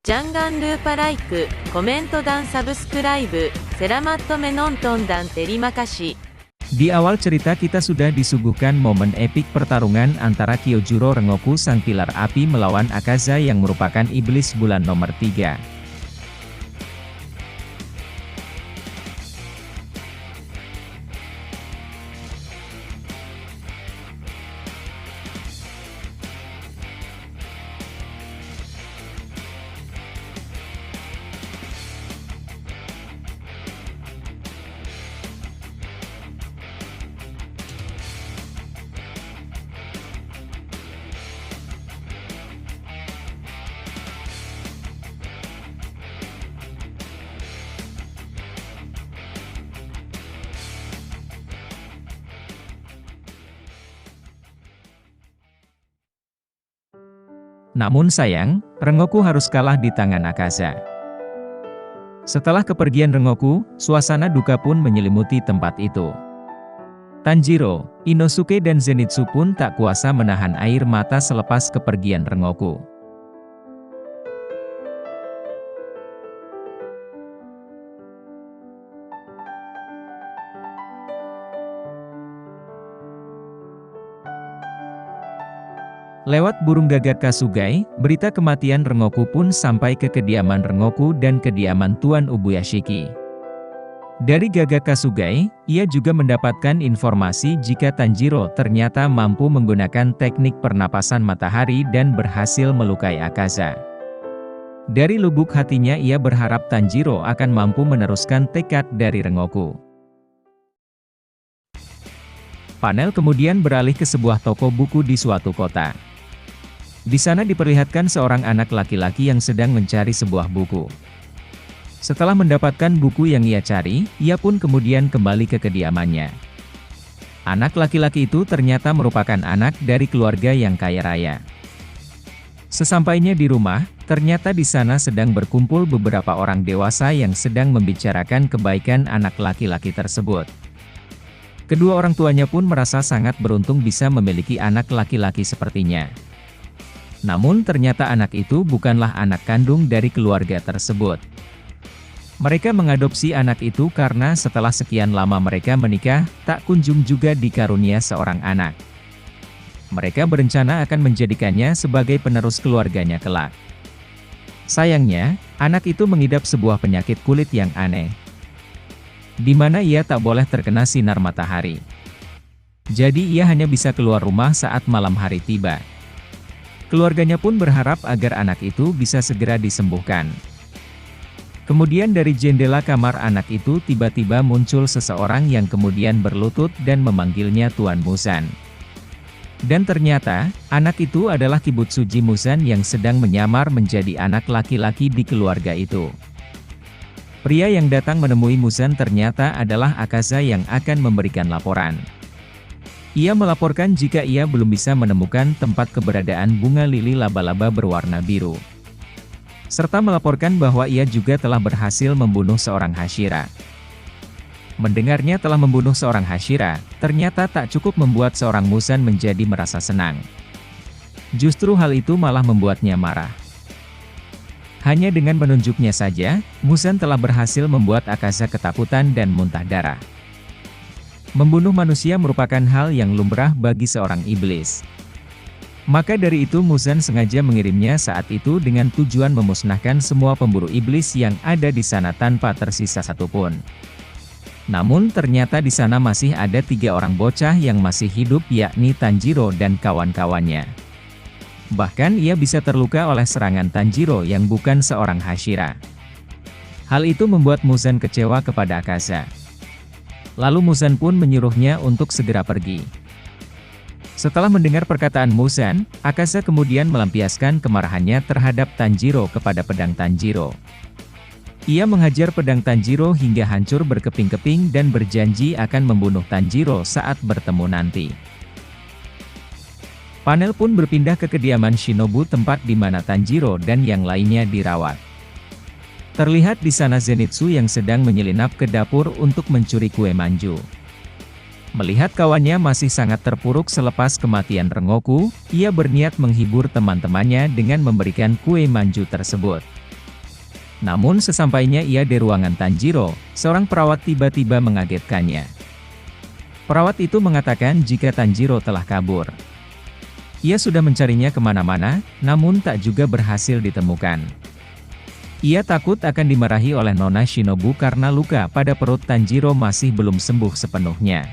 Jangan lupa like, コメントdan subscribe. Selamat menonton dan terima kasih. Di awal cerita kita sudah disuguhkan momen epik pertarungan antara Kyojuro Rengoku sang pilar api melawan Akaza yang merupakan iblis bulan nomor 3. Namun sayang, Rengoku harus kalah di tangan Akaza. Setelah kepergian Rengoku, suasana duka pun menyelimuti tempat itu. Tanjiro, Inosuke dan Zenitsu pun tak kuasa menahan air mata selepas kepergian Rengoku. Lewat burung gagak Kasugai, berita kematian Rengoku pun sampai ke kediaman Rengoku dan kediaman Tuan Ubuyashiki. Dari gagak Kasugai, ia juga mendapatkan informasi jika Tanjiro ternyata mampu menggunakan teknik pernapasan matahari dan berhasil melukai Akaza. Dari lubuk hatinya ia berharap Tanjiro akan mampu meneruskan tekad dari Rengoku. Panel kemudian beralih ke sebuah toko buku di suatu kota. Di sana diperlihatkan seorang anak laki-laki yang sedang mencari sebuah buku. Setelah mendapatkan buku yang ia cari, ia pun kemudian kembali ke kediamannya. Anak laki-laki itu ternyata merupakan anak dari keluarga yang kaya raya. Sesampainya di rumah, ternyata di sana sedang berkumpul beberapa orang dewasa yang sedang membicarakan kebaikan anak laki-laki tersebut. Kedua orang tuanya pun merasa sangat beruntung bisa memiliki anak laki-laki sepertinya. Namun ternyata anak itu bukanlah anak kandung dari keluarga tersebut. Mereka mengadopsi anak itu karena setelah sekian lama mereka menikah, tak kunjung juga dikarunia seorang anak. Mereka berencana akan menjadikannya sebagai penerus keluarganya kelak. Sayangnya, anak itu mengidap sebuah penyakit kulit yang aneh, di mana ia tak boleh terkena sinar matahari. Jadi ia hanya bisa keluar rumah saat malam hari tiba. Keluarganya pun berharap agar anak itu bisa segera disembuhkan. Kemudian dari jendela kamar anak itu tiba-tiba muncul seseorang yang kemudian berlutut dan memanggilnya Tuan Muzan. Dan ternyata, anak itu adalah Kibutsuji Muzan yang sedang menyamar menjadi anak laki-laki di keluarga itu. Pria yang datang menemui Muzan ternyata adalah Akaza yang akan memberikan laporan. Ia melaporkan jika ia belum bisa menemukan tempat keberadaan bunga lili laba-laba berwarna biru. Serta melaporkan bahwa ia juga telah berhasil membunuh seorang Hashira. Mendengarnya telah membunuh seorang Hashira, ternyata tak cukup membuat seorang Muzan menjadi merasa senang. Justru hal itu malah membuatnya marah. Hanya dengan menunjuknya saja, Muzan telah berhasil membuat Akaza ketakutan dan muntah darah. Membunuh manusia merupakan hal yang lumrah bagi seorang iblis. Maka dari itu Muzan sengaja mengirimnya saat itu dengan tujuan memusnahkan semua pemburu iblis yang ada di sana tanpa tersisa satupun. Namun ternyata di sana masih ada 3 orang bocah yang masih hidup, yakni Tanjiro dan kawan-kawannya. Bahkan ia bisa terluka oleh serangan Tanjiro yang bukan seorang Hashira. Hal itu membuat Muzan kecewa kepada Akaza. Lalu Muzan pun menyuruhnya untuk segera pergi. Setelah mendengar perkataan Muzan, Akaza kemudian melampiaskan kemarahannya terhadap Tanjiro kepada pedang Tanjiro. Ia menghajar pedang Tanjiro hingga hancur berkeping-keping dan berjanji akan membunuh Tanjiro saat bertemu nanti. Panel pun berpindah ke kediaman Shinobu, tempat di mana Tanjiro dan yang lainnya dirawat. Terlihat di sana Zenitsu yang sedang menyelinap ke dapur untuk mencuri kue manju. Melihat kawannya masih sangat terpuruk selepas kematian Rengoku, ia berniat menghibur teman-temannya dengan memberikan kue manju tersebut. Namun sesampainya ia di ruangan Tanjiro, seorang perawat tiba-tiba mengagetkannya. Perawat itu mengatakan jika Tanjiro telah kabur. Ia sudah mencarinya kemana-mana, namun tak juga berhasil ditemukan. Ia takut akan dimarahi oleh Nona Shinobu karena luka pada perut Tanjiro masih belum sembuh sepenuhnya.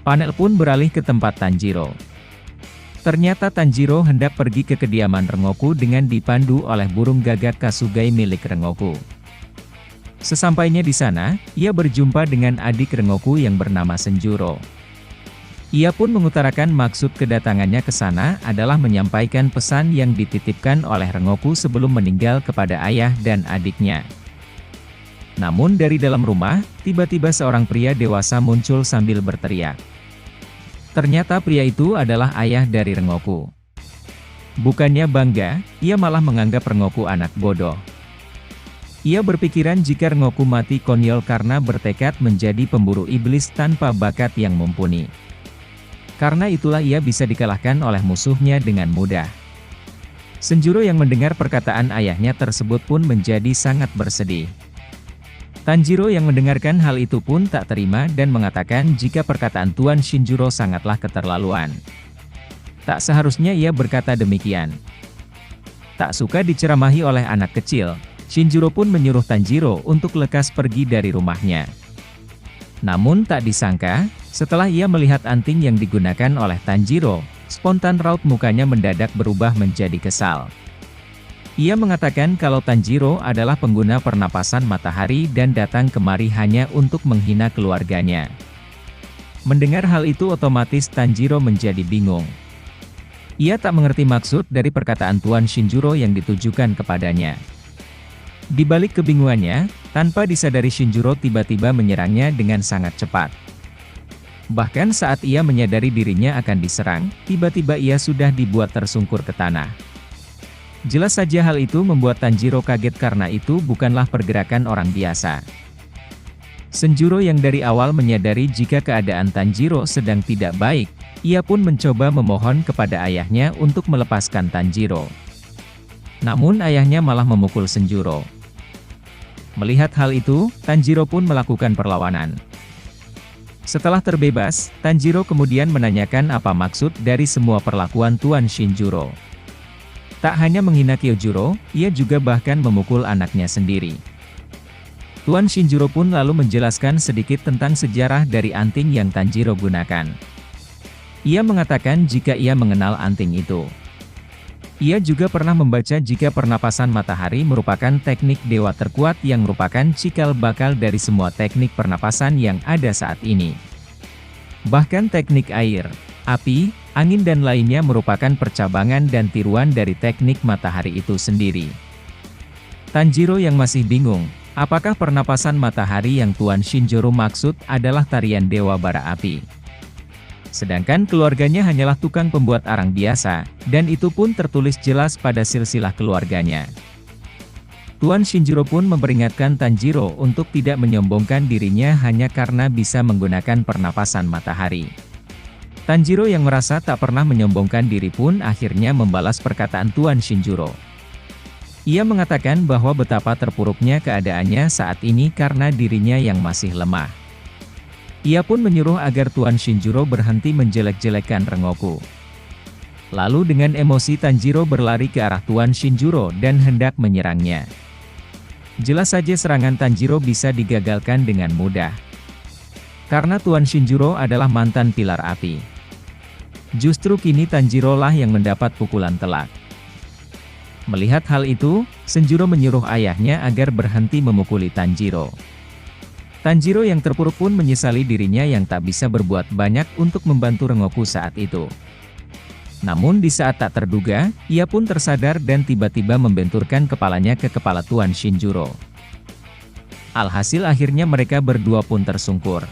Panel pun beralih ke tempat Tanjiro. Ternyata Tanjiro hendak pergi ke kediaman Rengoku dengan dipandu oleh burung gagak Kasugai milik Rengoku. Sesampainya di sana, ia berjumpa dengan adik Rengoku yang bernama Senjuro. Ia pun mengutarakan maksud kedatangannya ke sana adalah menyampaikan pesan yang dititipkan oleh Rengoku sebelum meninggal kepada ayah dan adiknya. Namun dari dalam rumah, tiba-tiba seorang pria dewasa muncul sambil berteriak. Ternyata pria itu adalah ayah dari Rengoku. Bukannya bangga, ia malah menganggap Rengoku anak bodoh. Ia berpikiran jika Rengoku mati konyol karena bertekad menjadi pemburu iblis tanpa bakat yang mumpuni. Karena itulah ia bisa dikalahkan oleh musuhnya dengan mudah. Senjuro yang mendengar perkataan ayahnya tersebut pun menjadi sangat bersedih. Tanjiro yang mendengarkan hal itu pun tak terima dan mengatakan jika perkataan Tuan Shinjuro sangatlah keterlaluan. Tak seharusnya ia berkata demikian. Tak suka diceramahi oleh anak kecil, Shinjuro pun menyuruh Tanjiro untuk lekas pergi dari rumahnya. Namun tak disangka, setelah ia melihat anting yang digunakan oleh Tanjiro, spontan raut mukanya mendadak berubah menjadi kesal. Ia mengatakan kalau Tanjiro adalah pengguna pernapasan matahari dan datang kemari hanya untuk menghina keluarganya. Mendengar hal itu otomatis Tanjiro menjadi bingung. Ia tak mengerti maksud dari perkataan Tuan Shinjuro yang ditujukan kepadanya. Di balik kebingungannya, tanpa disadari Shinjuro tiba-tiba menyerangnya dengan sangat cepat. Bahkan saat ia menyadari dirinya akan diserang, tiba-tiba ia sudah dibuat tersungkur ke tanah. Jelas saja hal itu membuat Tanjiro kaget karena itu bukanlah pergerakan orang biasa. Senjuro yang dari awal menyadari jika keadaan Tanjiro sedang tidak baik, ia pun mencoba memohon kepada ayahnya untuk melepaskan Tanjiro. Namun ayahnya malah memukul Senjuro. Melihat hal itu, Tanjiro pun melakukan perlawanan. Setelah terbebas, Tanjiro kemudian menanyakan apa maksud dari semua perlakuan Tuan Shinjuro. Tak hanya menghina Kyojuro, ia juga bahkan memukul anaknya sendiri. Tuan Shinjuro pun lalu menjelaskan sedikit tentang sejarah dari anting yang Tanjiro gunakan. Ia mengatakan jika ia mengenal anting itu. Ia juga pernah membaca jika pernapasan matahari merupakan teknik dewa terkuat yang merupakan cikal bakal dari semua teknik pernapasan yang ada saat ini. Bahkan teknik air, api, angin dan lainnya merupakan percabangan dan tiruan dari teknik matahari itu sendiri. Tanjiro yang masih bingung, apakah pernapasan matahari yang Tuan Shinjuro maksud adalah tarian dewa bara api. Sedangkan keluarganya hanyalah tukang pembuat arang biasa, dan itu pun tertulis jelas pada silsilah keluarganya. Tuan Shinjuro pun memperingatkan Tanjiro untuk tidak menyombongkan dirinya hanya karena bisa menggunakan pernapasan matahari. Tanjiro yang merasa tak pernah menyombongkan diri pun akhirnya membalas perkataan Tuan Shinjuro. Ia mengatakan bahwa betapa terpuruknya keadaannya saat ini karena dirinya yang masih lemah. Ia pun menyuruh agar Tuan Shinjuro berhenti menjelek-jelekan Rengoku. Lalu dengan emosi Tanjiro berlari ke arah Tuan Shinjuro dan hendak menyerangnya. Jelas saja serangan Tanjiro bisa digagalkan dengan mudah. Karena Tuan Shinjuro adalah mantan pilar api. Justru kini Tanjiro lah yang mendapat pukulan telak. Melihat hal itu, Senjuro menyuruh ayahnya agar berhenti memukuli Tanjiro. Tanjiro yang terpuruk pun menyesali dirinya yang tak bisa berbuat banyak untuk membantu Rengoku saat itu. Namun di saat tak terduga, ia pun tersadar dan tiba-tiba membenturkan kepalanya ke kepala Tuan Shinjuro. Alhasil akhirnya mereka berdua pun tersungkur.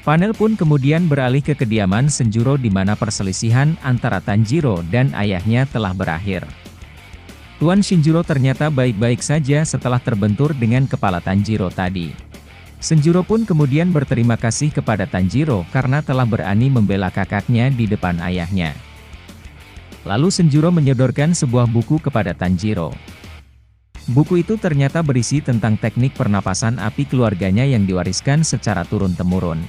Panel pun kemudian beralih ke kediaman Senjuro di mana perselisihan antara Tanjiro dan ayahnya telah berakhir. Tuan Shinjuro ternyata baik-baik saja setelah terbentur dengan kepala Tanjiro tadi. Senjuro pun kemudian berterima kasih kepada Tanjiro karena telah berani membela kakaknya di depan ayahnya. Lalu Senjuro menyodorkan sebuah buku kepada Tanjiro. Buku itu ternyata berisi tentang teknik pernapasan api keluarganya yang diwariskan secara turun-temurun.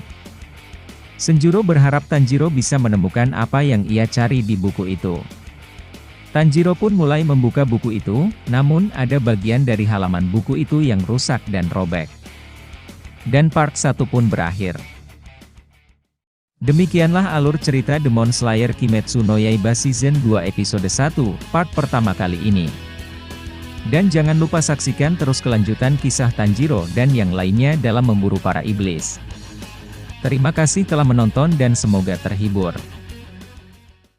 Senjuro berharap Tanjiro bisa menemukan apa yang ia cari di buku itu. Tanjiro pun mulai membuka buku itu, namun ada bagian dari halaman buku itu yang rusak dan robek. Dan part 1 pun berakhir. Demikianlah alur cerita Demon Slayer Kimetsu no Yaiba Season 2 episode 1, part pertama kali ini. Dan jangan lupa saksikan terus kelanjutan kisah Tanjiro dan yang lainnya dalam memburu para iblis. Terima kasih telah menonton dan semoga terhibur.